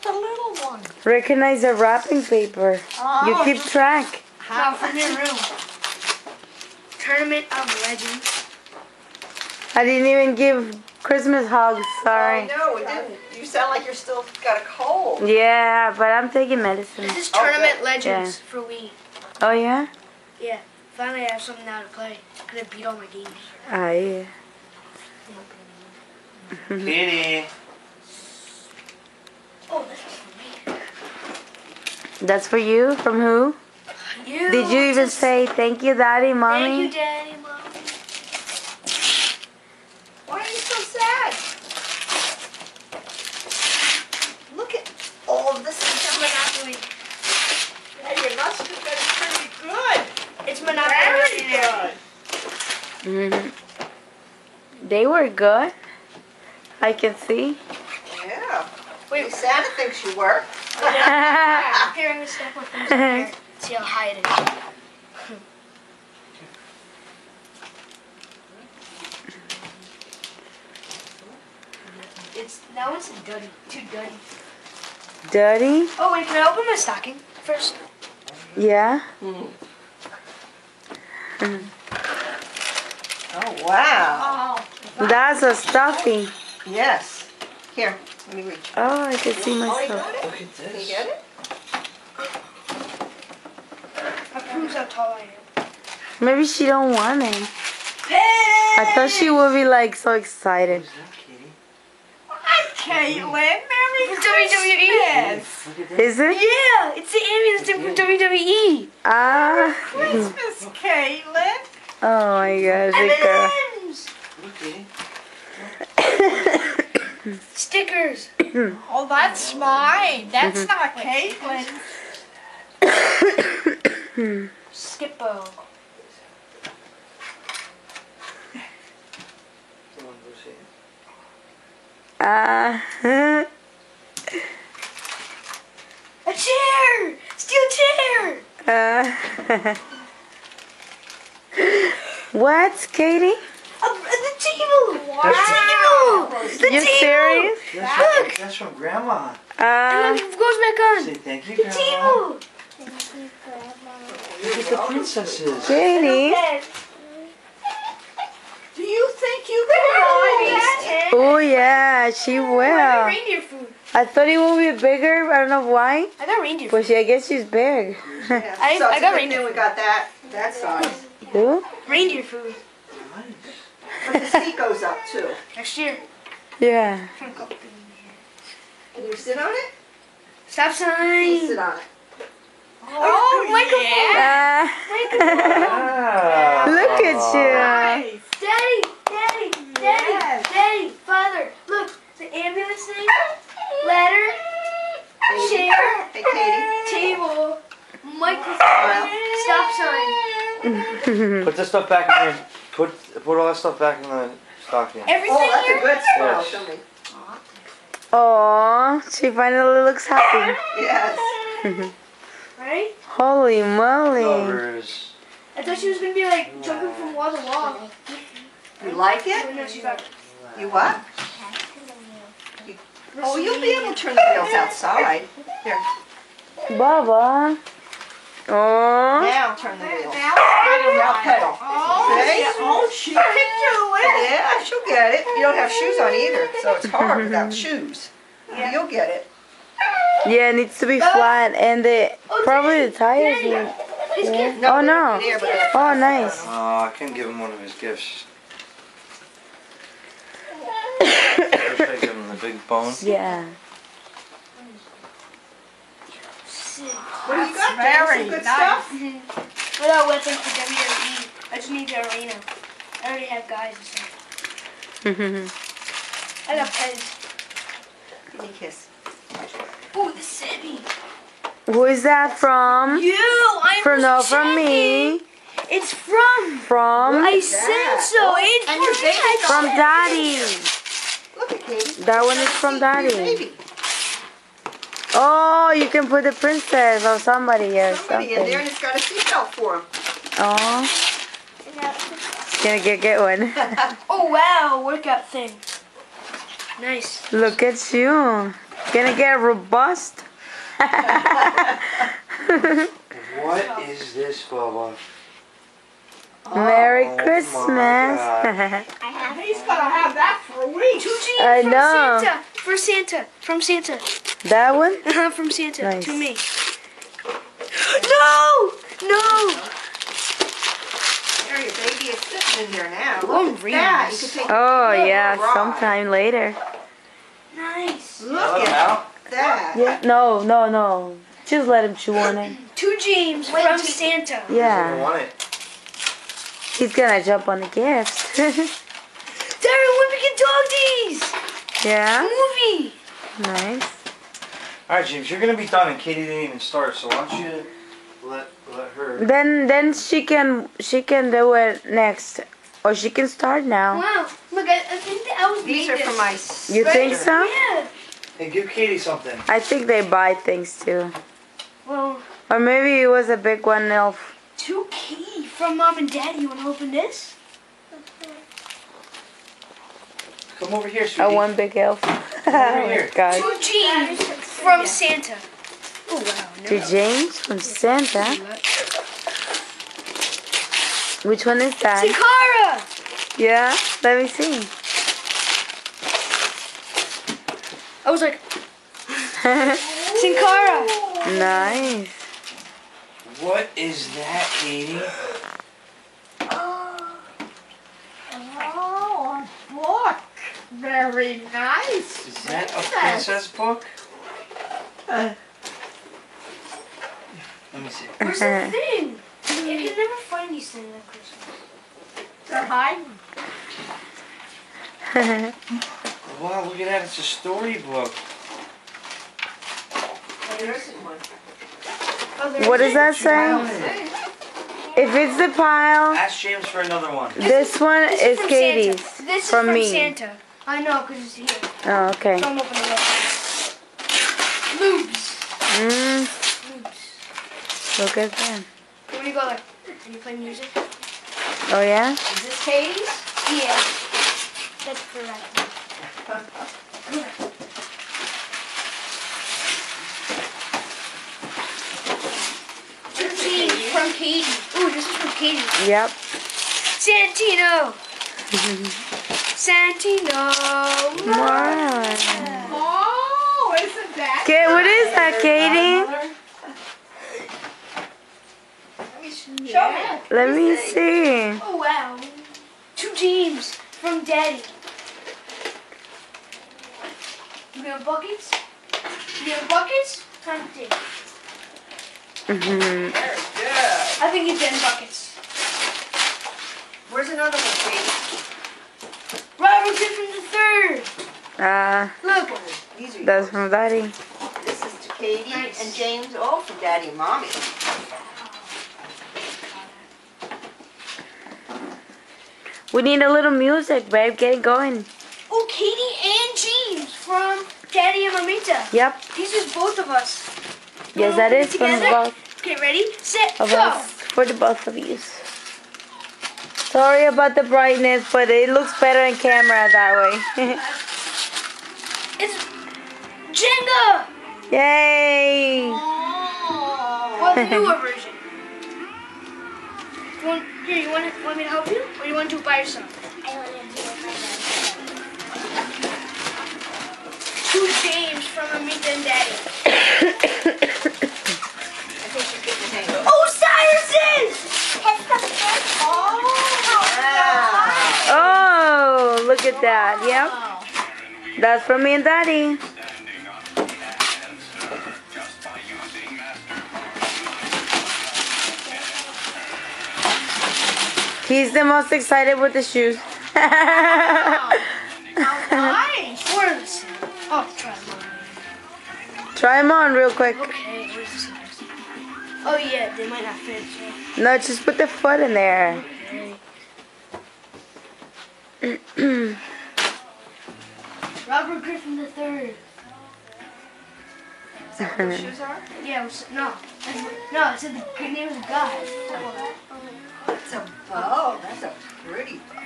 just a little one. Recognize the wrapping paper. You keep track. No, from your room. Tournament of Legends. I didn't even give Christmas hugs. Sorry. Oh, no, we didn't. You sound like you're still got a cold. Yeah, but I'm taking medicine. This is Tournament good. Legends for Wii. Oh yeah? Yeah. Finally, I have something now to play. Could have beat all my games. Ah yeah. Kitty. Oh, this is for me. That's for you? From who? You. Did you even Just- say thank you, Daddy, Mommy? Thank you, Daddy, Mommy. Why are you so sad? Look at all of this stuff. Monopoly. Hey, you must have been pretty good. It's Monopoly. Very good. Mhm. They were good. I can see. Yeah. Wait. Santa thinks you were. I'm hearing this stuff with things in there. See how high it is. Now it's dirty. Too dirty. Dirty? Oh wait, can I open my stocking first? Yeah. Oh, wow. Oh. That's a stuffing. Yes. Here, let me reach. Oh, I can see Oh, you myself. got it? Look at Can you this. get it? That proves how tall I am. Maybe she don't want it. Hey! I thought she would be like so excited. Who's that, Kitty? Caitlin, Merry From WWE. Look at this. Is it? Yeah, it's the ambulance thing from WWE. Ah. Christmas, Caitlin. Oh my gosh, big girl. M&Ms. Look, Kitty. Stickers. Oh, that's mine. That's not Caitlin's. Skippo. Come on, go see it. Ah. A chair. Steel chair. What, Katie? The table. Wow. The You table. serious? That's from Grandma. And then it goes back on. Say thank you, The Grandma. table. Look at the princesses. Katie? Do you think you can ride? Oh yeah, she will. Reindeer food. I thought it would be bigger. I don't know why. I got reindeer food. But I guess she's big. Yeah. I So it's got a good reindeer thing we got that size. You? Reindeer food. Nice. But the seat goes up too. Next year. Yeah. Can you sit on it? Stop You sign. sit on it. Oh, microphone. Wow. Look at you. Nice. Daddy, Daddy, Daddy, Yes. Daddy, Father. Look, the ambulance thing, ladder, Katie. chair, Hey, Katie. table, microphone, stop sign. Put this stuff back in your. Put all that stuff back in the stocking. Everything Oh, that's a here. good smile. Yes. Show me. Aw, she finally looks happy. Yes. Right? Holy moly. Covers. I thought she was gonna be like jumping from wall to wall. You like But it? no, she's not. You what? Oh, you'll be able to turn the wheels outside. Here. Baba. Aw. Now turn the wheels. Now pedal. See? Oh, she can do it. Yeah, she'll get it. You don't have shoes on either, so it's hard without shoes. You'll get it. Yeah, it needs to be flat and probably the tires need. Yeah. Oh no. There, but they're Oh nice. I can give him one of his gifts. Should I give him the big bone? Yeah. What do you got, James? Some good stuff? Without weapons for WWE, I just need the arena. I already have guys and stuff. I got pens. Give me a kiss. Oh, the Sebby. Who is that from? You, I'm From just no, from me. checking. It's from. From I said so. It's And your baby from Daddy. Look at Katie. That one is from Your Daddy. baby. Oh, you can put the princess or somebody or Somebody in there something. and it's got a seatbelt for him. Oh, gonna get one. Oh wow, workout thing. Nice. Look at you. Gonna get robust. What is this, Bubba? Merry Oh my Christmas. He's gonna have that for a week. 2 G's I from know. Santa. For Santa. From Santa. That one? From Santa Nice. to me. No! No! There, your baby is sitting in here now. Oh, Look at that. You Remus. can take Oh yeah, Right. sometime later. Nice. look Let him at out. that. Yeah. No. Just let him chew on it. 2 G's Wait, from two- Santa. I Yeah. want it. He's gonna jump on the gift. Darren, when we get doggies! Yeah. Movie! Nice. Alright, James, you're gonna be done and Katie didn't even start, so why don't you let her. Then she can do it next, or she can start now. Wow. Look, I think that I was These made are this. for my You think sister. so? Yeah. Hey, give Katie something. I think they buy things too, Well, or maybe it was a big one, Elf. 2 key from Mom and Daddy. You want to open this? Come over here, sweetie. One big elf. Oh here. my God. 2 G's from Santa. Oh, wow. To James from Santa. Which one is that? Takara! Yeah. Let me see. I was like, Sankara. Nice. What is that, Katie? Oh, a book. Very nice. Is that a princess book? Let me see. Where's the thing? You can never find these things at Christmas. They're hiding. Wow, look at that. It's a storybook. There isn't one. What does that say? If it's the pile, Ask James for another one. this one This is from Katie's. Santa. This is from from me. Santa. I know, because it's here. Oh, okay. So I'm opening it up. Loops. Mm, Loops. look at that. When you go like, and you play music. Oh yeah? Is this Katie's? Yeah. That's for right. From Katie. Ooh, this is from Katie. Yep. Santino. Santino. Wow. Oh, isn't that? Okay, what is that, Katie? Show me. Let me see. Oh wow. 2 James from Daddy. You got buckets? You got buckets? Time to dig. Mhm. Very good. I think it's in buckets. Where's another one, Katie? Robert Griffin III. Look, These are that's yours. from Daddy. This is to Katie Nice. and James, all from Daddy and Mommy. We need a little music, babe. Get it going. Oh, Katie and James from Daddy and Mamita. Yep. These is both of us. Yes, that is from Together? both Okay, ready, set, of go. us. For the both of you. Sorry about the brightness, but it looks better in camera that way. It's Jenga. Yay! Well, the newer version. You want me to help you? Or you want to do it by yourself? I want to do it by myself. 2 James from Amita and Daddy. I think you're getting the hang of it. Osiris's! Oh, look at that. Yep. That's from me and Daddy. He's the most excited with the shoes. Nice! Words. Oh, try them on. Try them on real quick. Okay, where's the size? Oh yeah, they might not fit. So. No, just put the foot in there. Okay. Robert Griffin III. Is that what those shoes are? Yeah, it said the good name of the guy. That's a bow. That's a pretty bow.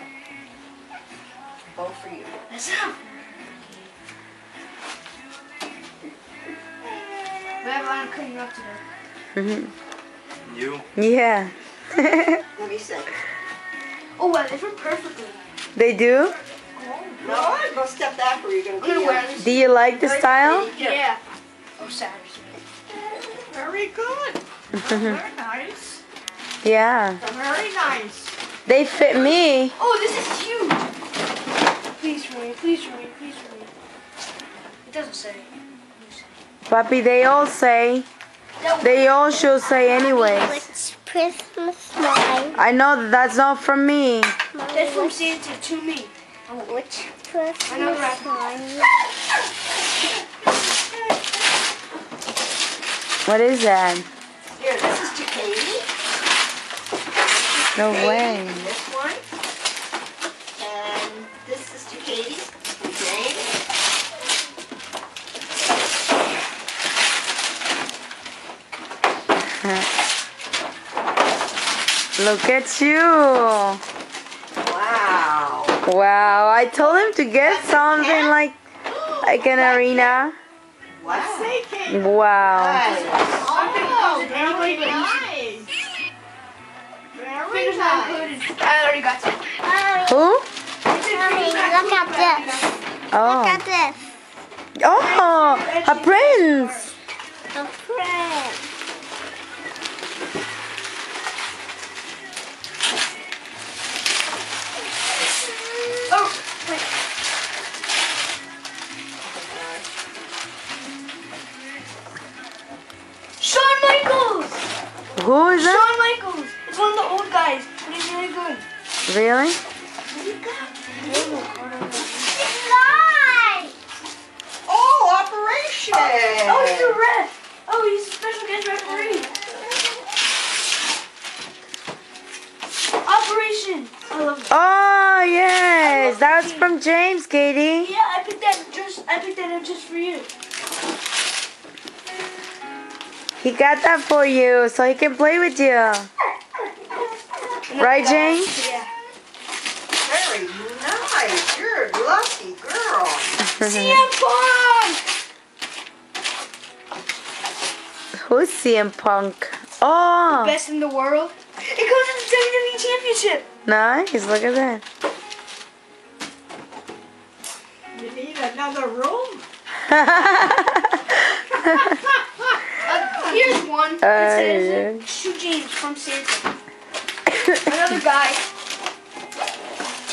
Bow for you. That's not. We have a lot of cleaning up to do. You? Yeah. Let me see. Oh wow, they fit perfectly. They do? No, I'm gonna step back where you're gonna I'm gonna be. wear this. Do you like the style? Yeah. Oh, sorry. Very good. Very nice. Yeah. Very nice. They fit me. Oh, this is huge. Please for me, please for me, please for me. It doesn't say. Papi, they all say. They all should say anyways. Which Christmas line? I know that's not from me. That's from Santa to me. Which Christmas line? What is that? Here, this is to Katie. No Katie, way. This one. And this is to Katie. To Jane. Look at you. Wow. Wow. I told him to get something like an arena. Wow. Wow. Nice. Oh, very nice. Fingers not included. I already got some. Who? Mommy, look at this. Look Oh. at this. Oh, a prince. A friend. Oh, wait. Shawn Michaels! Who is that? Shawn Michaels! It's one of the old guys, but he's really good. Really? Oh, Operation. Oh, he's a ref! Oh, he's a special guest referee. Operation! I love that. Oh yes, that was from James, Katie. Yeah, I picked that up just for you. He got that for you, so he can play with you. Right, James? Yeah. Very nice. You're a lucky girl. CM Punk! Who's CM Punk? Oh, Best in the world. It goes to the WWE Championship. nice. Look at that. You need another room? Here's one. It says Shoe James from Santa. Another guy.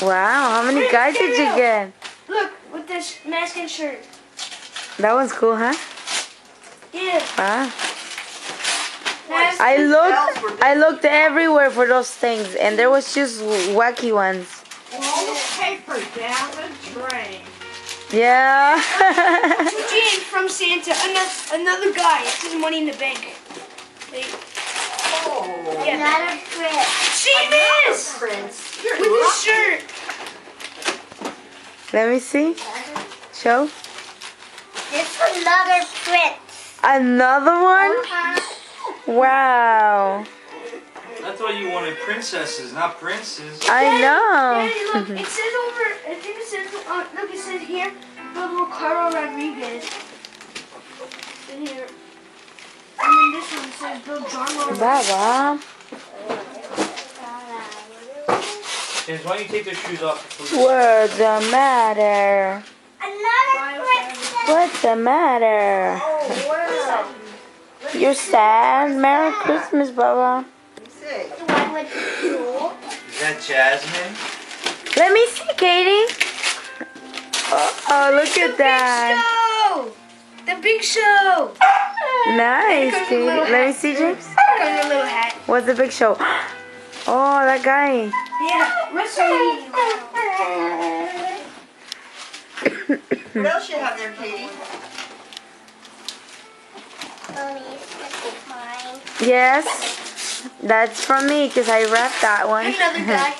Wow, how many guys did you get? Look, with this mask and shirt. That one's cool, huh? Yeah. Wow. Mask. I looked everywhere for those things, and there was just wacky ones. All the paper down the drain. Yeah. Shoe James from Santa. Another guy. It says Money in the Bank. Wait. Oh. Yeah. Another friend. Sheamus! Prince. You're With his lucky. shirt. Let me see. Show. This another friend. Another one? Wow. I thought you wanted princesses, not princes. I know. Daddy, look, it says over, I think it says, look, it says here, the little Carl Rodriguez. In here. And then this one says Bill John Rodriguez. Baba. James, why don't you take those shoes off? Please? What's the matter? Another friend. What's the matter? You're sad? Merry Christmas, Baba. Let me see. Do I would do? Is that Jasmine? Let me see, Katie. Oh, look at that. Show! The big show! Nice, Katie. Let me see, James. Comes with a little hat. What's the big show? Oh, that guy. Yeah, WrestleMania. What else you have there, Katie? Mommy, this is mine. Yes, that's from me because I wrapped that one. Another guy.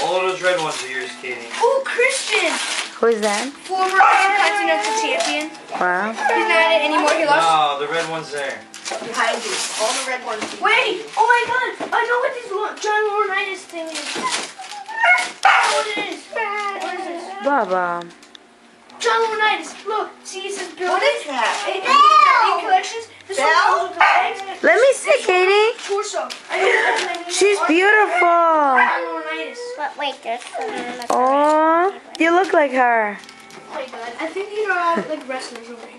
All of those red ones are yours, Katie. Oh, Christian! Who's that? Former Intercontinental Champion. Wow. He's not in it anymore. He lost. No, the red one's there. Behind you. All the red ones. Wait! Oh my god! I know what this John Laurinaitis thing is. What it is? What is this? Baba. John Laurinaitis. Look, see, it says Bill. What is that? In collection, she's beautiful. Leonidas. But wait, there's some in the Oh, you look like her. Oh my god. I think these are all like wrestlers over here.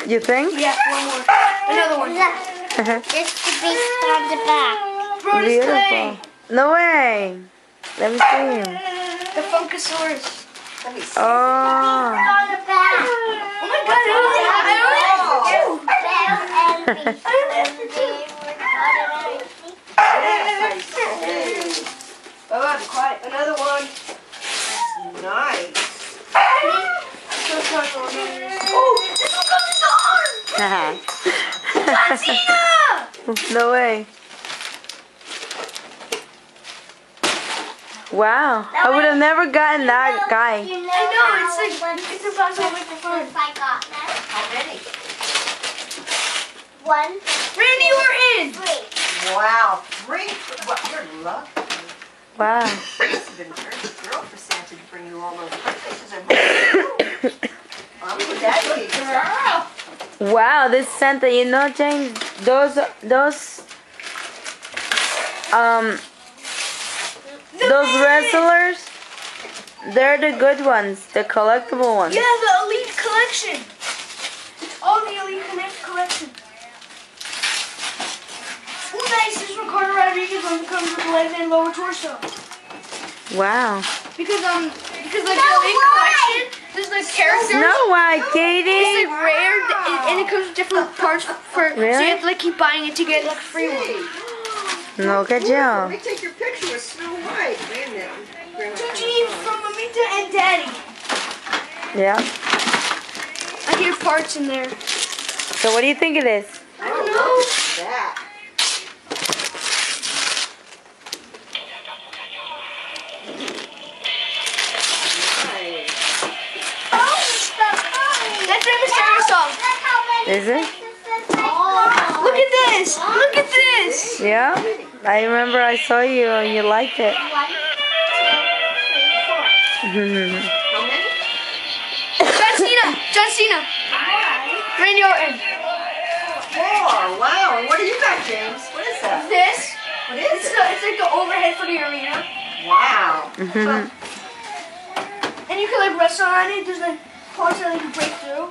You think? Yeah, one more. Another one. This the beast on the back. Bro, this Beautiful. Clay. No way. Let me see him. The Funkasaurus. Let me see. Oh. On the back. Oh my god, I only have two. I only have two. Yes, I see. Oh, be quiet. Another one. Nice. So sorry, Leonidas. Oh, this one comes in the arm. Tina! No way. Wow. I would have never gotten that guy. I know, it's like, it's impossible to make the fun. I got that. How many? 1, Randy, we're in. 3. Wow, 3. What, you're lucky. Wow. This has been very girl for Santa to bring you all those purchases. I'm with that girl. Wow, this Santa, you know, James, those wrestlers, they're the good ones, the collectible ones. Yeah, the Elite Collection. It's all the Elite Connect collection. Oh, nice. This is Ricardo Rodriguez one that comes with the leg and lower torso. Wow. Because like the Elite Collection, there's like characters. Snow White, It's Katie. like rare, and it comes with different parts for. So Really? you have to like keep buying it to get like free one. No, good Let job. me take your picture with Snow White. Wait a minute. Grandma, Two come G's on. from Mamita and Daddy. Yeah. I hear parts in there. So what do you think it is? I don't know. That. Nice. That's Rey Mysterio song. Is it? Look at this. Look at this. Yeah. I remember I saw you and you liked it. How many? John Cena. John Cena. Randy Orton. 4. Wow. And what do you got, James? What is that? This. What is It's it? like the overhead for the arena. Wow. And you can like wrestle on it. There's like parts that you can break through.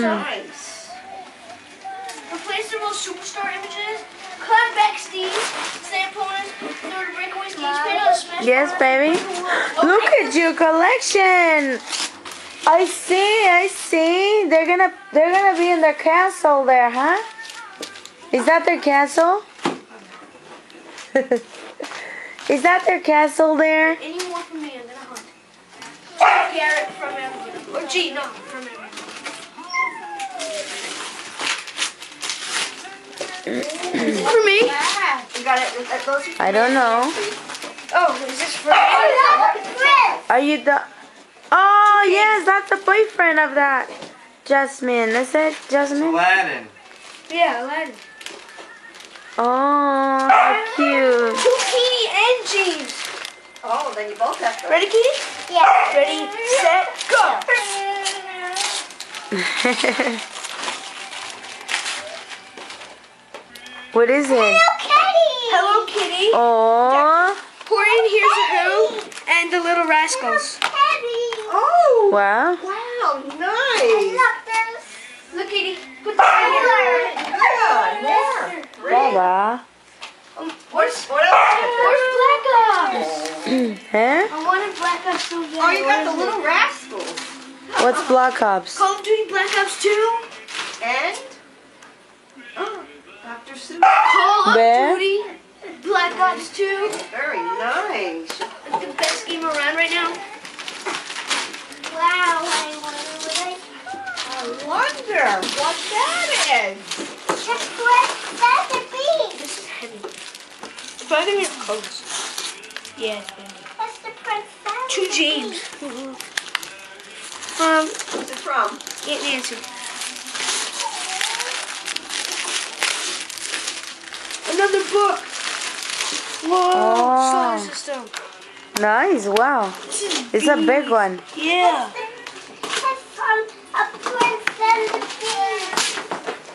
Nice. Replaceable superstar images. Cloud back Steve. Same opponents. Third breakaway Steve's paid on Smash. Yes, baby. Look at your collection. I see. They're gonna be in their castle there, huh? Is that their castle? Is that their castle there? Any more from me, I'm gonna hunt. Garrett from everyone. Or G, no, from everyone. For me? You got it. Those are I don't know. Oh, is this for Are you the? Oh yes, that's the boyfriend of that Jasmine. Is it Jasmine? Aladdin. Yeah, Aladdin. Oh, how cute. Katie and James. Oh, then you both have to. Ready, Katie? Yeah. Ready, set, go. What is it? Hello, Kitty. Oh, Pouring, here's a Who, and the Little Rascals. Oh. wow. Wow. Nice. Look, Kitty. Put the here. Yeah. Wow. What else? Where's Black Ops? Huh? I wanted Black Ops so bad. Oh, you got the little rascals. What's Black Ops? Call of Duty Black Ops 2. And Dr. Seuss. Call of Where? Duty Black Ops 2. Very nice. The best game around right now. Wow, I wonder what that is. that's what that's a bee. This is heavy. Probably gonna be close. Yeah, it's heavy. That's the princess. Two James. What's it from? Aunt Nancy. Another book. Whoa. Oh. Solar system. Nice. Wow. This is It's a big one. Yeah. That's from a princess and the bee.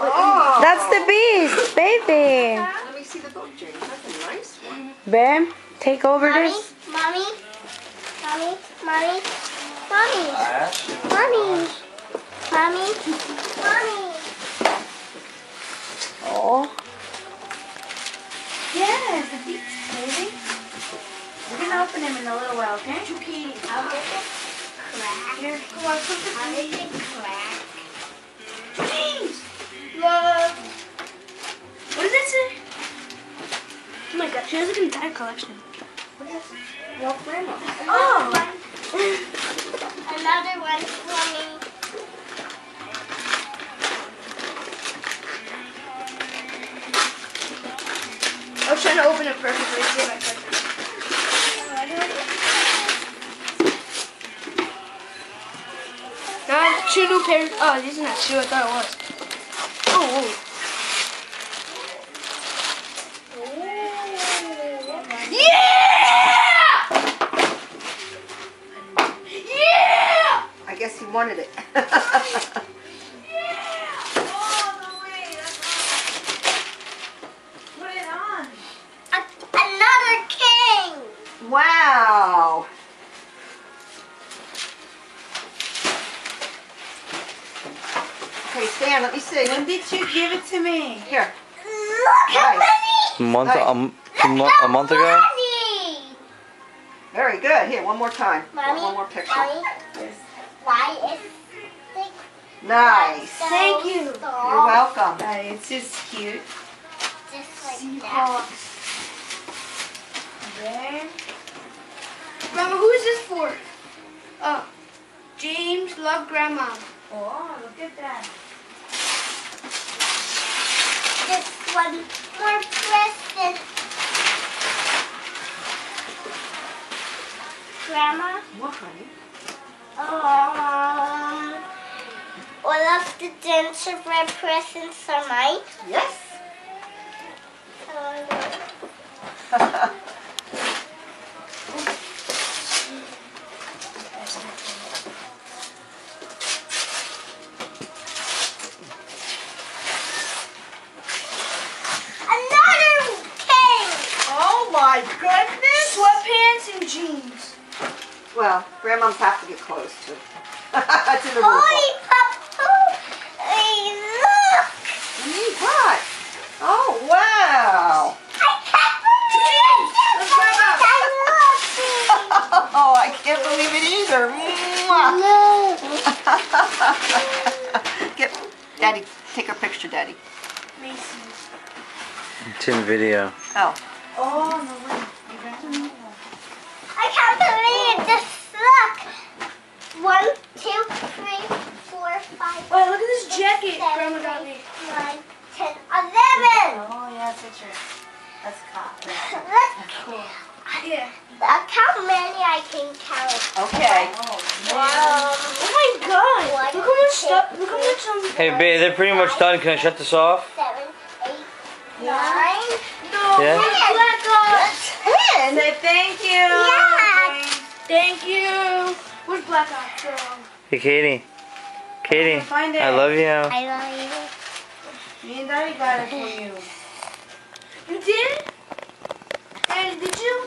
Oh. That's the beast, baby. Let me see the book, James. That's a nice one. Babe, take over Mommy, this. mommy, mommy, mommy, mommy, Ash, mommy, mommy, mommy. Oh. Yes, the beats, baby. We're gonna open him in a little while, okay? Katie, How does it crack? here, come on, put the How does it crack? James! Love. What does it say? Oh my god, she has like an entire collection. What is that? Well, grandma. Oh! Another one for me. I was trying to open it perfectly. See if I could. Now I have 2 new pairs. Oh, these are not 2. I thought it was. Oh, yeah! Yeah! I guess he wanted it. Another king. Wow. Okay, Stan, let me see. When did you give it to me? Here. Look how Nice. many. a month ago. Money. Very good. Here, one more time. Mommy, One more picture. Mommy, why is it Nice. so Thank you. soft? You're welcome. It's just cute. Just like that. There. Grandma, who is this for? Oh, James, love Grandma. Oh, look at that. This one more present. Grandma, What, honey? all of the gingerbread presents are mine. Yes. Another king. Oh my goodness. Sweatpants and jeans. Well, grandmoms have to get clothes too. That's in the rule Holy book. Papa! Hey, look! What? Oh, wow. I can't believe it! Oh, I can't believe it either. Mwah. Get, Daddy, take a picture, Daddy. Macy's. It's in video. Oh. Oh, no way. I can't believe this. Look! 1, 2, 3, 4, 5. Wait, look at this jacket 7, Grandma got me. 9, 10, 11. Oh, yeah, that's a trip. That's cotton. Look. Yeah. Look how many I can count. Okay. Oh my god. Look how much stuff. Look how much Hey, babe, they're pretty much done. Can I shut this off? 7, 8, 9. No. Yeah? Black Ops. 10? Say thank you. Yeah. Thank you. Where's Black Ops from? Hey, Katie. Katie, Find it. I love you. I love you. Me and Daddy got it for you. You did? And did you?